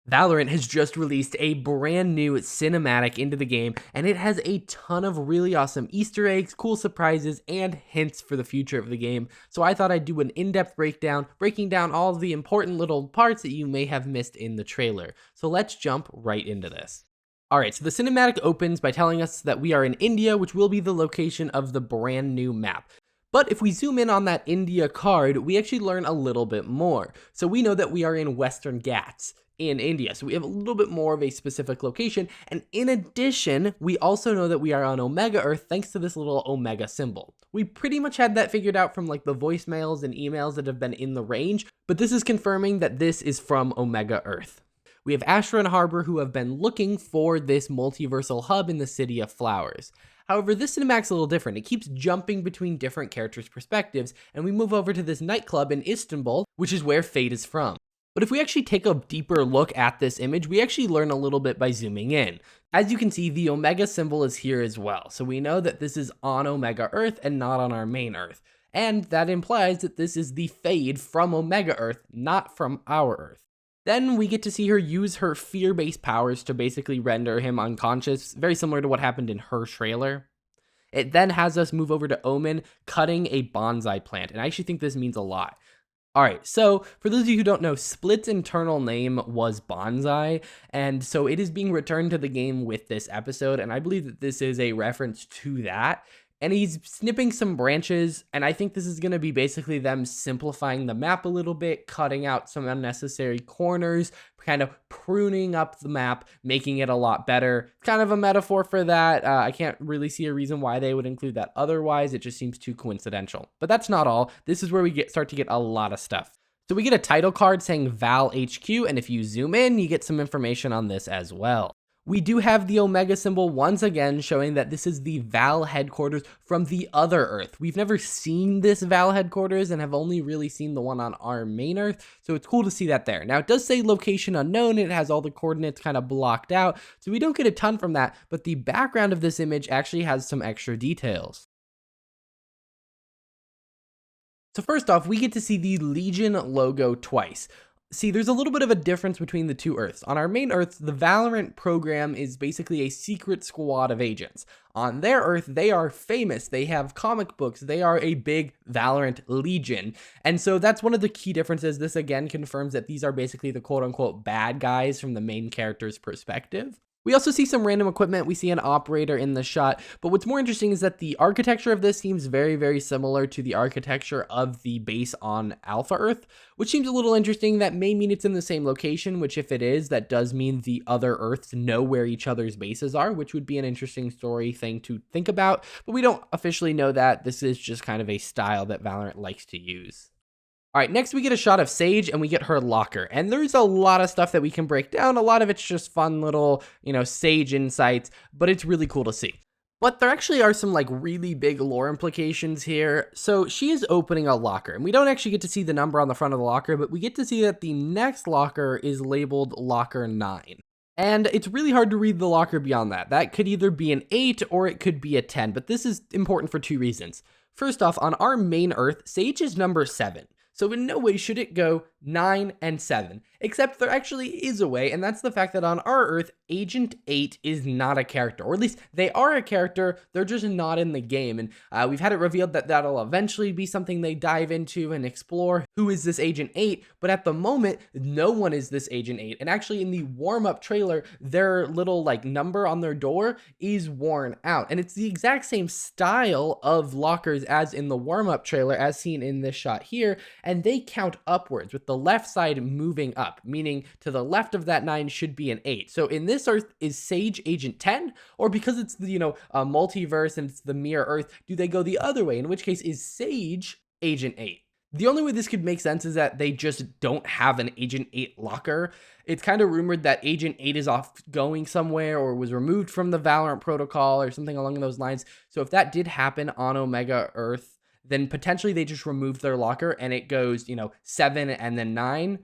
Valorant has just released a brand new cinematic into the game, and it has a ton of really awesome Easter eggs, cool surprises, and hints for the future of the game. So I thought I'd do an in-depth breakdown, breaking down all of the important little parts that you may have missed in the trailer. So let's jump right into this. Alright, so the cinematic opens by telling us that we are in India, which will be the location of the brand new map. But if we zoom in on that India card, we actually learn a little bit more. So we know that we are in Western Ghats in India. So we have a little bit more of a specific location. And in addition, we also know that we are on Omega Earth thanks to this little Omega symbol. We pretty much had that figured out from like the voicemails and emails that have been in the range, but this is confirming that this is from Omega Earth. We have Astra and Harbor who have been looking for this multiversal hub in the City of Flowers. However, this cinematic's a little different. It keeps jumping between different characters' perspectives, and we move over to this nightclub in Istanbul, which is where Fate is from. But if we actually take a deeper look at this image, we actually learn a little bit by zooming in. As you can see, the Omega symbol is here as well, so we know that this is on Omega Earth and not on our main Earth. And that implies that this is the Fade from Omega Earth, not from our Earth. Then we get to see her use her fear-based powers to basically render him unconscious, very similar to what happened in her trailer. It then has us move over to Omen, cutting a bonsai plant, and I actually think this means a lot. Alright, so for those of you who don't know, Split's internal name was Bonsai, and so it is being returned to the game with this episode, and I believe that this is a reference to that. And he's snipping some branches, and I think this is going to be basically them simplifying the map a little bit, cutting out some unnecessary corners, kind of pruning up the map, making it a lot better. Kind of a metaphor for that. I can't really see a reason why they would include that otherwise. It just seems too coincidental. But that's not all. This is where we start to get a lot of stuff. So we get a title card saying Val HQ, and if you zoom in, you get some information on this as well. We do have the Omega symbol once again showing that this is the Val headquarters from the other Earth. We've never seen this Val headquarters and have only really seen the one on our main Earth, so it's cool to see that there. Now it does say location unknown, it has all the coordinates kind of blocked out, so we don't get a ton from that, but the background of this image actually has some extra details. So first off, we get to see the Legion logo twice. See, there's a little bit of a difference between the two Earths. On our main Earth, the Valorant program is basically a secret squad of agents. On their Earth, they are famous. They have comic books. They are a big Valorant Legion. And so that's one of the key differences. This again confirms that these are basically the quote-unquote bad guys from the main character's perspective. We also see some random equipment. We see an operator in the shot, but what's more interesting is that the architecture of this seems very, very similar to the architecture of the base on Alpha Earth, which seems a little interesting. That may mean it's in the same location, which if it is, that does mean the other Earths know where each other's bases are, which would be an interesting story thing to think about, but we don't officially know that. This is just kind of a style that Valorant likes to use. All right, next we get a shot of Sage and we get her locker. And there's a lot of stuff that we can break down. A lot of it's just fun little, Sage insights, but it's really cool to see. But there actually are some like really big lore implications here. So she is opening a locker and we don't actually get to see the number on the front of the locker, but we get to see that the next locker is labeled locker 9. And it's really hard to read the locker beyond that. That could either be an 8 or it could be a 10, but this is important for two reasons. First off, on our main Earth, Sage is number 7. So in no way should it go 9 and 7, except there actually is a way, and that's the fact that on our Earth, Agent 8 is not a character, or at least they are a character, they're just not in the game, and we've had it revealed that that'll eventually be something they dive into and explore, who is this Agent 8, but at the moment, no one is this Agent 8, and actually in the warm-up trailer, their little number on their door is worn out, and it's the exact same style of lockers as in the warm-up trailer, as seen in this shot here, and they count upwards with the left side moving up, meaning to the left of that 9 should be an 8. So in this Earth, is Sage Agent 10? Or because it's the, a multiverse and it's the mirror Earth, do they go the other way? In which case, is Sage Agent 8? The only way this could make sense is that they just don't have an Agent 8 locker. It's kind of rumored that Agent 8 is off going somewhere or was removed from the Valorant protocol or something along those lines. So if that did happen on Omega Earth, then potentially they just removed their locker and it goes, 7 and then 9.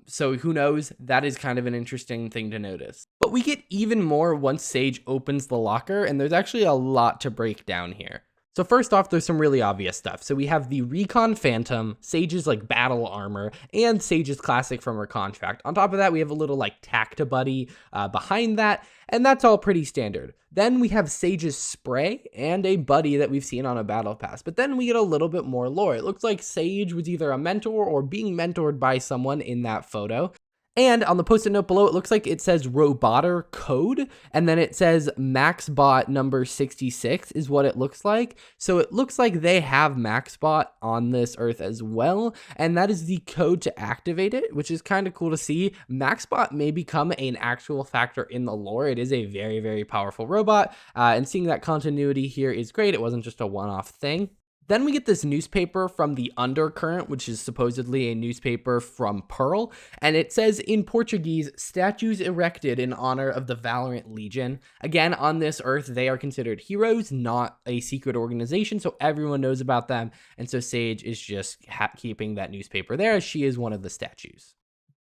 So who knows? That is kind of an interesting thing to notice. But we get even more once Sage opens the locker, and there's actually a lot to break down here. So first off, there's some really obvious stuff. So we have the Recon Phantom, Sage's like battle armor, and Sage's classic from her contract. On top of that, we have a little like Tacta buddy behind that, and that's all pretty standard. Then we have Sage's spray and a buddy that we've seen on a battle pass. But then we get a little bit more lore. It looks like Sage was either a mentor or being mentored by someone in that photo. And on the post-it note below, it looks like it says Roboter code, and then it says MaxBot number 66 is what it looks like. So it looks like they have MaxBot on this Earth as well, and that is the code to activate it, which is kind of cool to see. MaxBot may become an actual factor in the lore. It is a very, very powerful robot, and seeing that continuity here is great. It wasn't just a one-off thing. Then we get this newspaper from the Undercurrent, which is supposedly a newspaper from Pearl, and it says in Portuguese, statues erected in honor of the Valorant Legion. Again, on this Earth, they are considered heroes, not a secret organization, so everyone knows about them, and so Sage is just keeping that newspaper there as she is one of the statues.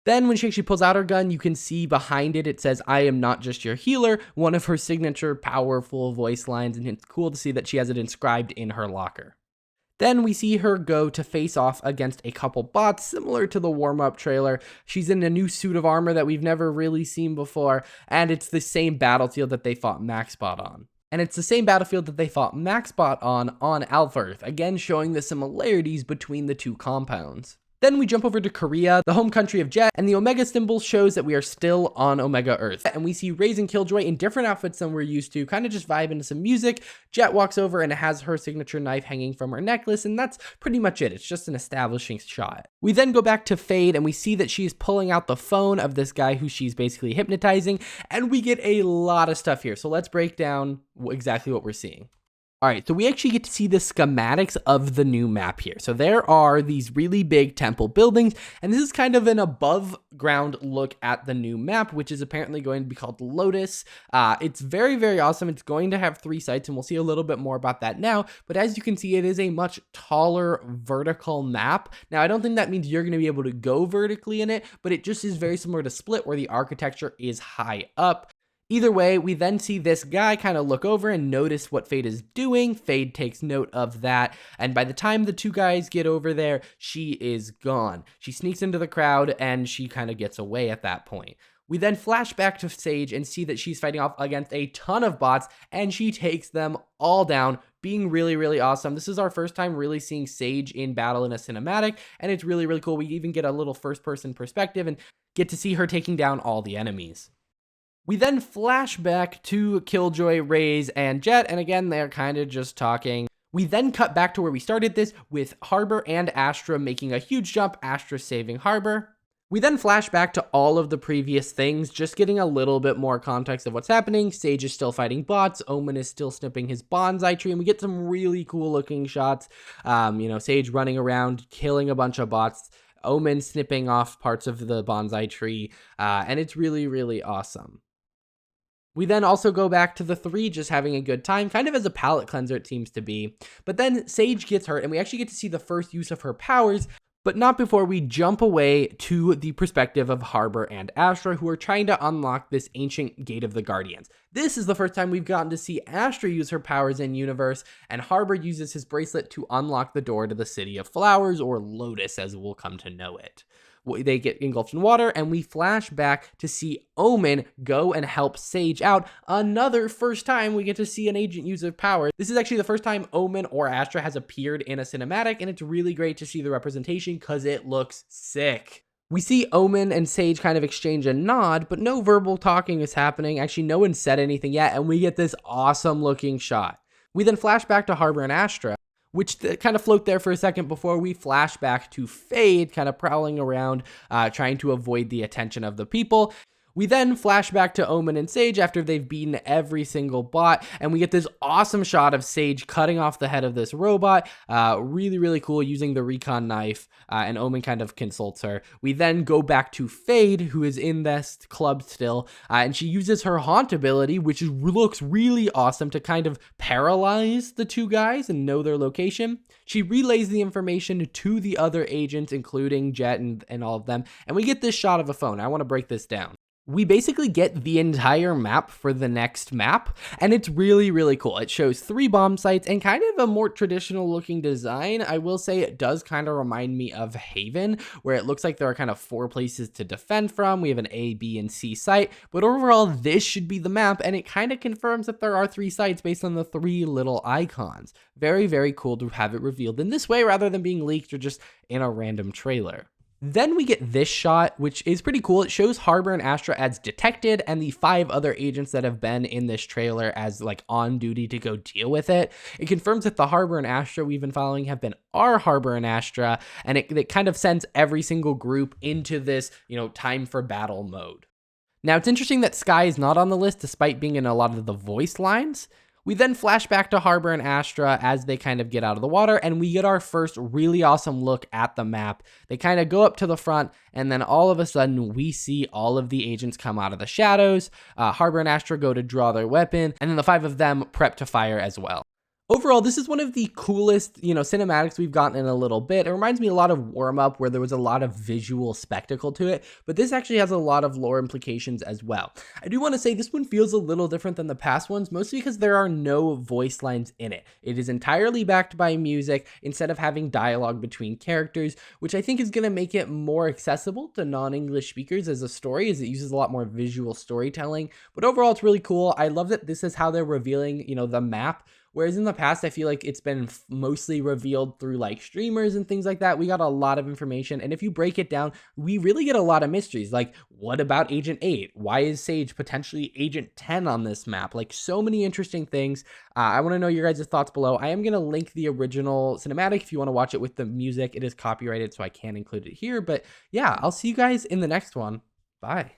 Then when she actually pulls out her gun, you can see behind it, it says, I am not just your healer, one of her signature powerful voice lines, and it's cool to see that she has it inscribed in her locker. Then we see her go to face off against a couple bots, similar to the warm-up trailer. She's in a new suit of armor that we've never really seen before, and it's the same battlefield that they fought MaxBot on. And it's the same battlefield that they fought MaxBot on Alpha Earth, again showing the similarities between the two compounds. Then we jump over to Korea, the home country of Jet, and the Omega symbol shows that we are still on Omega Earth. And we see Raze and Killjoy in different outfits than we're used to, kind of just vibing to some music. Jet walks over and has her signature knife hanging from her necklace, and that's pretty much it. It's just an establishing shot. We then go back to Fade, and we see that she's pulling out the phone of this guy who she's basically hypnotizing, and we get a lot of stuff here. So let's break down exactly what we're seeing. All right, so we actually get to see the schematics of the new map here. So there are these really big temple buildings, and this is kind of an above ground look at the new map, which is apparently going to be called Lotus. It's very, very awesome. It's going to have 3 sites, and we'll see a little bit more about that now. But as you can see, it is a much taller vertical map. Now, I don't think that means you're going to be able to go vertically in it, but it just is very similar to Split, where the architecture is high up. Either way, we then see this guy kind of look over and notice what Fade is doing. Fade takes note of that, and by the time the two guys get over there, she is gone. She sneaks into the crowd, and she kind of gets away at that point. We then flash back to Sage and see that she's fighting off against a ton of bots, and she takes them all down, being really, really awesome. This is our first time really seeing Sage in battle in a cinematic, and it's really, really cool. We even get a little first-person perspective and get to see her taking down all the enemies. We then flash back to Killjoy, Raze, and Jet, and again, they're kind of just talking. We then cut back to where we started this, with Harbor and Astra making a huge jump, Astra saving Harbor. We then flash back to all of the previous things, just getting a little bit more context of what's happening. Sage is still fighting bots, Omen is still snipping his bonsai tree, and we get some really cool looking shots. Sage running around, killing a bunch of bots, Omen snipping off parts of the bonsai tree, and it's really, really awesome. We then also go back to the 3 just having a good time, kind of as a palate cleanser it seems to be. But then Sage gets hurt, and we actually get to see the first use of her powers, but not before we jump away to the perspective of Harbor and Astra, who are trying to unlock this ancient Gate of the Guardians. This is the first time we've gotten to see Astra use her powers in universe, and Harbor uses his bracelet to unlock the door to the City of Flowers, or Lotus as we'll come to know it. They get engulfed in water, and we flash back to see Omen go and help Sage out. Another first time we get to see an agent use their power. This is actually the first time Omen or Astra has appeared in a cinematic, and it's really great to see the representation because it looks sick. We see Omen and Sage kind of exchange a nod, but no verbal talking is happening. Actually, no one said anything yet, and we get this awesome looking shot. We then flash back to Harbor and Astra, which kind of float there for a second before we flash back to Fade, kind of prowling around, trying to avoid the attention of the people. We then flash back to Omen and Sage after they've beaten every single bot, and we get this awesome shot of Sage cutting off the head of this robot. Really, really cool, using the Recon knife, and Omen kind of consults her. We then go back to Fade, who is in this club still, and she uses her Haunt ability, which looks really awesome to kind of paralyze the two guys and know their location. She relays the information to the other agents, including Jet and all of them, and we get this shot of a phone. I want to break this down. We basically get the entire map for the next map, and it's really, really cool. It shows 3 bomb sites and kind of a more traditional looking design. I will say it does kind of remind me of Haven, where it looks like there are kind of 4 places to defend from. We have an A, B, and C site, but overall this should be the map, and it kind of confirms that there are 3 sites based on the 3 little icons. Very, very cool to have it revealed in this way rather than being leaked or just in a random trailer. Then we get this shot, which is pretty cool. It shows Harbor and Astra as detected and the 5 other agents that have been in this trailer as like on duty to go deal with it. It confirms that the Harbor and Astra we've been following have been our Harbor and Astra, and it kind of sends every single group into this, time for battle mode. Now, it's interesting that Sky is not on the list despite being in a lot of the voice lines. We then flash back to Harbor and Astra as they kind of get out of the water, and we get our first really awesome look at the map. They kind of go up to the front, and then all of a sudden we see all of the agents come out of the shadows. Harbor and Astra go to draw their weapon, and then the 5 of them prep to fire as well. Overall, this is one of the coolest, cinematics we've gotten in a little bit. It reminds me a lot of Warm Up, where there was a lot of visual spectacle to it, but this actually has a lot of lore implications as well. I do want to say this one feels a little different than the past ones, mostly because there are no voice lines in it. It is entirely backed by music instead of having dialogue between characters, which I think is going to make it more accessible to non-English speakers as a story, as it uses a lot more visual storytelling. But overall, it's really cool. I love that this is how they're revealing, the map. Whereas in the past, I feel like it's been mostly revealed through like streamers and things like that. We got a lot of information. And if you break it down, we really get a lot of mysteries. Like, what about Agent 8? Why is Sage potentially Agent 10 on this map? Like, so many interesting things. I want to know your guys' thoughts below. I am going to link the original cinematic if you want to watch it with the music. It is copyrighted, so I can't include it here. But yeah, I'll see you guys in the next one. Bye.